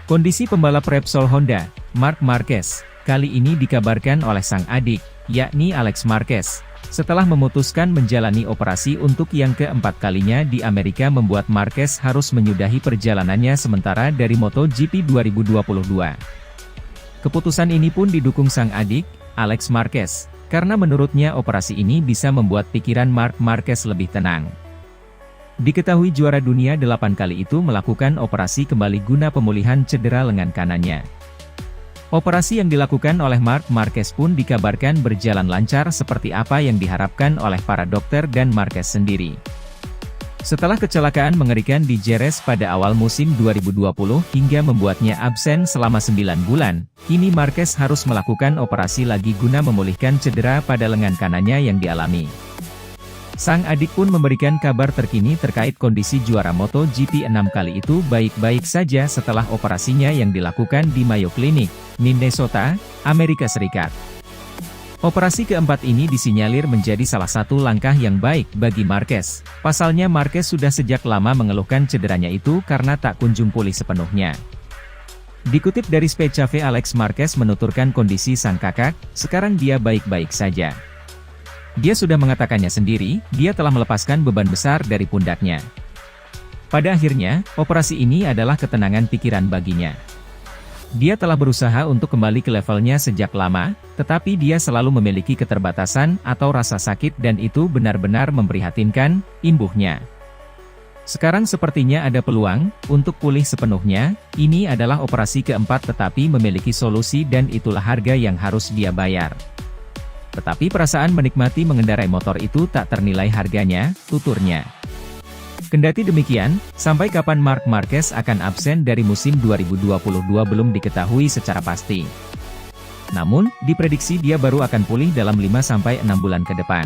Kondisi pembalap Repsol Honda, Marc Marquez, kali ini dikabarkan oleh sang adik, yakni Alex Marquez, setelah memutuskan menjalani operasi untuk yang keempat kalinya di Amerika membuat Marquez harus menyudahi perjalanannya sementara dari MotoGP 2022. Keputusan ini pun didukung sang adik, Alex Marquez, karena menurutnya operasi ini bisa membuat pikiran Marc Marquez lebih tenang. Diketahui juara dunia 8 kali itu melakukan operasi kembali guna pemulihan cedera lengan kanannya. Operasi yang dilakukan oleh Marc Marquez pun dikabarkan berjalan lancar seperti apa yang diharapkan oleh para dokter dan Marquez sendiri. Setelah kecelakaan mengerikan di Jerez pada awal musim 2020 hingga membuatnya absen selama 9 bulan, kini Marquez harus melakukan operasi lagi guna memulihkan cedera pada lengan kanannya yang dialami. Sang adik pun memberikan kabar terkini terkait kondisi juara MotoGP 6 kali itu baik-baik saja setelah operasinya yang dilakukan di Mayo Clinic, Minnesota, Amerika Serikat. Operasi keempat ini disinyalir menjadi salah satu langkah yang baik bagi Marquez. Pasalnya Marquez sudah sejak lama mengeluhkan cederanya itu karena tak kunjung pulih sepenuhnya. Dikutip dari Specave, Alex Marquez menuturkan kondisi sang kakak, sekarang dia baik-baik saja. Dia sudah mengatakannya sendiri, dia telah melepaskan beban besar dari pundaknya. Pada akhirnya, operasi ini adalah ketenangan pikiran baginya. Dia telah berusaha untuk kembali ke levelnya sejak lama, tetapi dia selalu memiliki keterbatasan atau rasa sakit dan itu benar-benar memprihatinkan, imbuhnya. Sekarang sepertinya ada peluang untuk pulih sepenuhnya, ini adalah operasi keempat tetapi memiliki solusi dan itulah harga yang harus dia bayar. Tetapi perasaan menikmati mengendarai motor itu tak ternilai harganya, tuturnya. Kendati demikian, sampai kapan Marc Marquez akan absen dari musim 2022 belum diketahui secara pasti. Namun, diprediksi dia baru akan pulih dalam 5-6 bulan ke depan.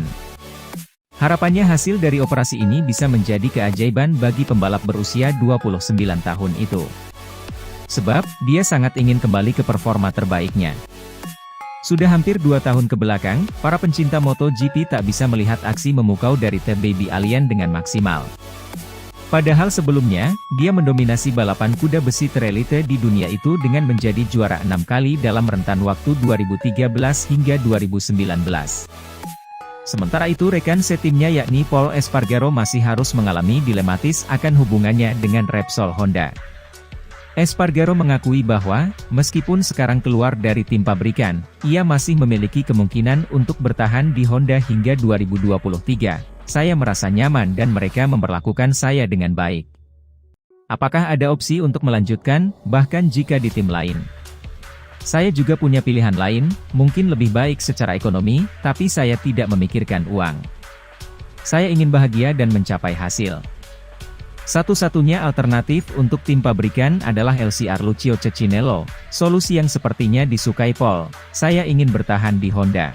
Harapannya hasil dari operasi ini bisa menjadi keajaiban bagi pembalap berusia 29 tahun itu. Sebab, dia sangat ingin kembali ke performa terbaiknya. Sudah hampir 2 tahun kebelakang, para pencinta MotoGP tak bisa melihat aksi memukau dari The Baby Alien dengan maksimal. Padahal sebelumnya, dia mendominasi balapan kuda besi terelite di dunia itu dengan menjadi juara 6 kali dalam rentan waktu 2013 hingga 2019. Sementara itu rekan setimnya yakni Pol Espargaro masih harus mengalami dilematis akan hubungannya dengan Repsol Honda. Espargaro mengakui bahwa, meskipun sekarang keluar dari tim pabrikan, ia masih memiliki kemungkinan untuk bertahan di Honda hingga 2023. Saya merasa nyaman dan mereka memperlakukan saya dengan baik. Apakah ada opsi untuk melanjutkan, bahkan jika di tim lain? Saya juga punya pilihan lain, mungkin lebih baik secara ekonomi, tapi saya tidak memikirkan uang. Saya ingin bahagia dan mencapai hasil. Satu-satunya alternatif untuk tim pabrikan adalah LCR Lucio Cecchinello, solusi yang sepertinya disukai Pol. Saya ingin bertahan di Honda.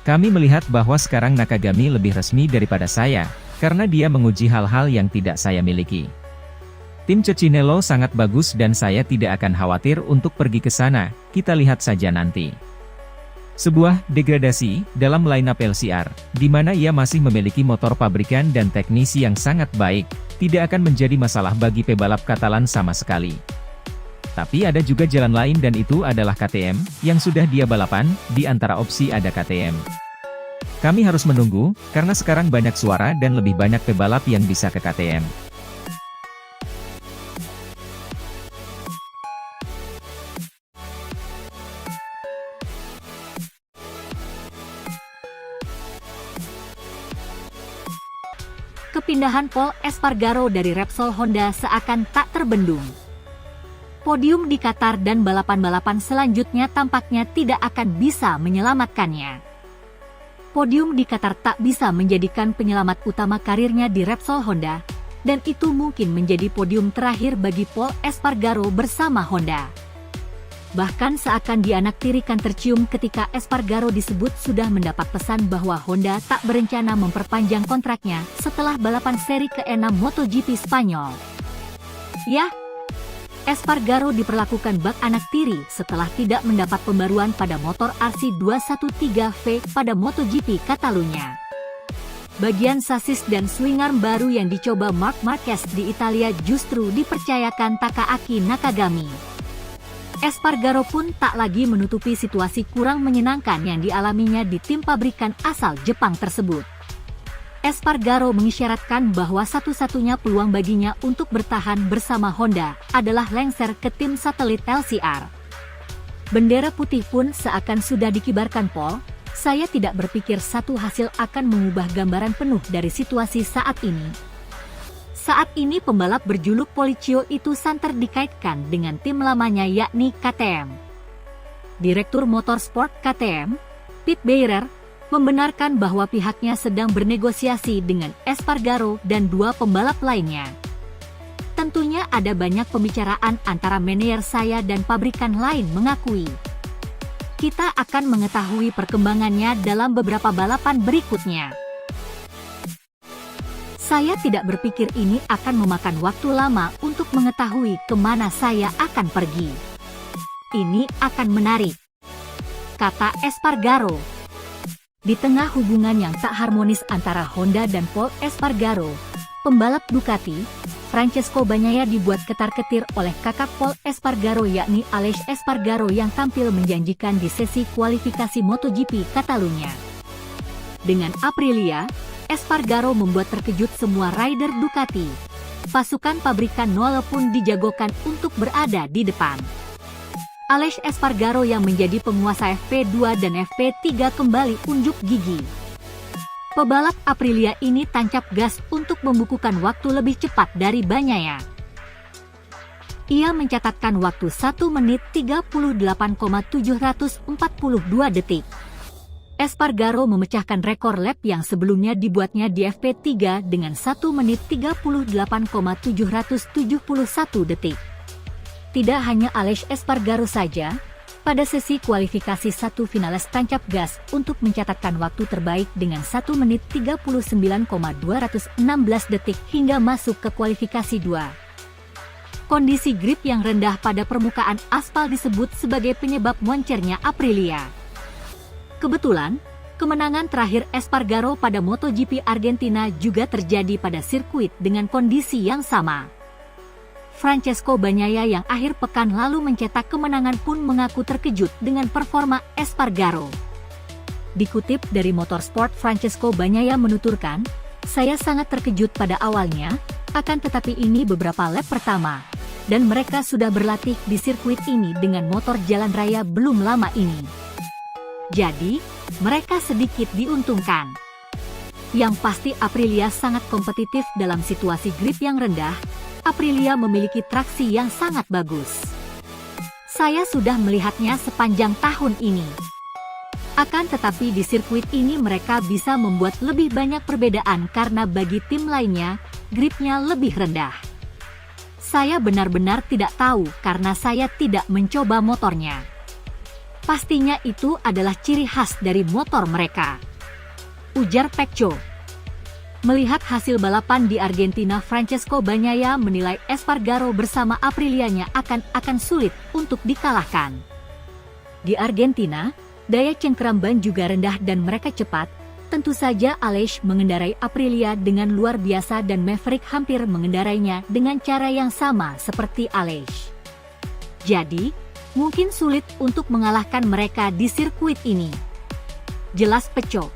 Kami melihat bahwa sekarang Nakagami lebih resmi daripada saya, karena dia menguji hal-hal yang tidak saya miliki. Tim Cecchinello sangat bagus dan saya tidak akan khawatir untuk pergi ke sana, kita lihat saja nanti. Sebuah degradasi dalam lineup LCR, di mana ia masih memiliki motor pabrikan dan teknisi yang sangat baik, tidak akan menjadi masalah bagi pebalap Katalan sama sekali. Tapi ada juga jalan lain dan itu adalah KTM, yang sudah dia balapan, di antara opsi ada KTM. Kami harus menunggu, karena sekarang banyak suara dan lebih banyak pebalap yang bisa ke KTM. Kepindahan Pol Espargaro dari Repsol Honda seakan tak terbendung. Podium di Qatar dan balapan-balapan selanjutnya tampaknya tidak akan bisa menyelamatkannya. Podium di Qatar tak bisa menjadikan penyelamat utama karirnya di Repsol Honda, dan itu mungkin menjadi podium terakhir bagi Pol Espargaro bersama Honda. Bahkan seakan dianaktirikan tercium ketika Espargaro disebut sudah mendapat pesan bahwa Honda tak berencana memperpanjang kontraknya setelah balapan seri ke-6 MotoGP Spanyol. Ya, Espargaro diperlakukan bak anak tiri setelah tidak mendapat pembaruan pada motor RC213V pada MotoGP Catalunya. Bagian sasis dan swing arm baru yang dicoba Marc Marquez di Italia justru dipercayakan Takaaki Nakagami. Espargaro pun tak lagi menutupi situasi kurang menyenangkan yang dialaminya di tim pabrikan asal Jepang tersebut. Espargaro mengisyaratkan bahwa satu-satunya peluang baginya untuk bertahan bersama Honda adalah lengser ke tim satelit LCR. Bendera putih pun seakan sudah dikibarkan Paul. Saya tidak berpikir satu hasil akan mengubah gambaran penuh dari situasi saat ini. Saat ini pembalap berjuluk Policcio itu santer dikaitkan dengan tim lamanya yakni KTM. Direktur Motorsport KTM, Pete Beirer, membenarkan bahwa pihaknya sedang bernegosiasi dengan Espargaro dan dua pembalap lainnya. Tentunya ada banyak pembicaraan antara manajer saya dan pabrikan lain, mengakui. Kita akan mengetahui perkembangannya dalam beberapa balapan berikutnya. Saya tidak berpikir ini akan memakan waktu lama untuk mengetahui kemana saya akan pergi. Ini akan menarik, kata Espargaro. Di tengah hubungan yang tak harmonis antara Honda dan Paul Espargaro, pembalap Ducati, Francesco Bagnaia dibuat ketar-ketir oleh kakak Paul Espargaro yakni Aleix Espargaro yang tampil menjanjikan di sesi kualifikasi MotoGP Catalunya. Dengan Aprilia, Espargaro membuat terkejut semua rider Ducati. Pasukan pabrikan Noale pun dijagokan untuk berada di depan. Aleix Espargaro yang menjadi penguasa FP2 dan FP3 kembali unjuk gigi. Pebalap Aprilia ini tancap gas untuk membukukan waktu lebih cepat dari Bagnaia. Ia mencatatkan waktu 1 menit 38,742 detik. Espargaro memecahkan rekor lap yang sebelumnya dibuatnya di FP3 dengan 1 menit 38,771 detik. Tidak hanya Aleix Espargaro saja, pada sesi kualifikasi 1 finalis tancap gas untuk mencatatkan waktu terbaik dengan 1 menit 39,216 detik hingga masuk ke kualifikasi 2. Kondisi grip yang rendah pada permukaan aspal disebut sebagai penyebab moncernya Aprilia. Kebetulan, kemenangan terakhir Espargaro pada MotoGP Argentina juga terjadi pada sirkuit dengan kondisi yang sama. Francesco Bagnaia yang akhir pekan lalu mencetak kemenangan pun mengaku terkejut dengan performa Espargaro. Dikutip dari Motorsport, Francesco Bagnaia menuturkan, "Saya sangat terkejut pada awalnya, akan tetapi ini beberapa lap pertama, dan mereka sudah berlatih di sirkuit ini dengan motor jalan raya belum lama ini. Jadi, mereka sedikit diuntungkan. Yang pasti Aprilia sangat kompetitif dalam situasi grip yang rendah. Aprilia memiliki traksi yang sangat bagus. Saya sudah melihatnya sepanjang tahun ini. Akan tetapi di sirkuit ini mereka bisa membuat lebih banyak perbedaan karena bagi tim lainnya, gripnya lebih rendah. Saya benar-benar tidak tahu karena saya tidak mencoba motornya. Pastinya itu adalah ciri khas dari motor mereka," ujar Pecco. Melihat hasil balapan di Argentina, Francesco Bagnaia menilai Espargaro bersama Aprilianya akan sulit untuk dikalahkan. Di Argentina, daya cengkeram ban juga rendah dan mereka cepat. Tentu saja Aleix mengendarai Aprilia dengan luar biasa dan Maverick hampir mengendarainya dengan cara yang sama seperti Aleix. Jadi, mungkin sulit untuk mengalahkan mereka di sirkuit ini, jelas Pecco.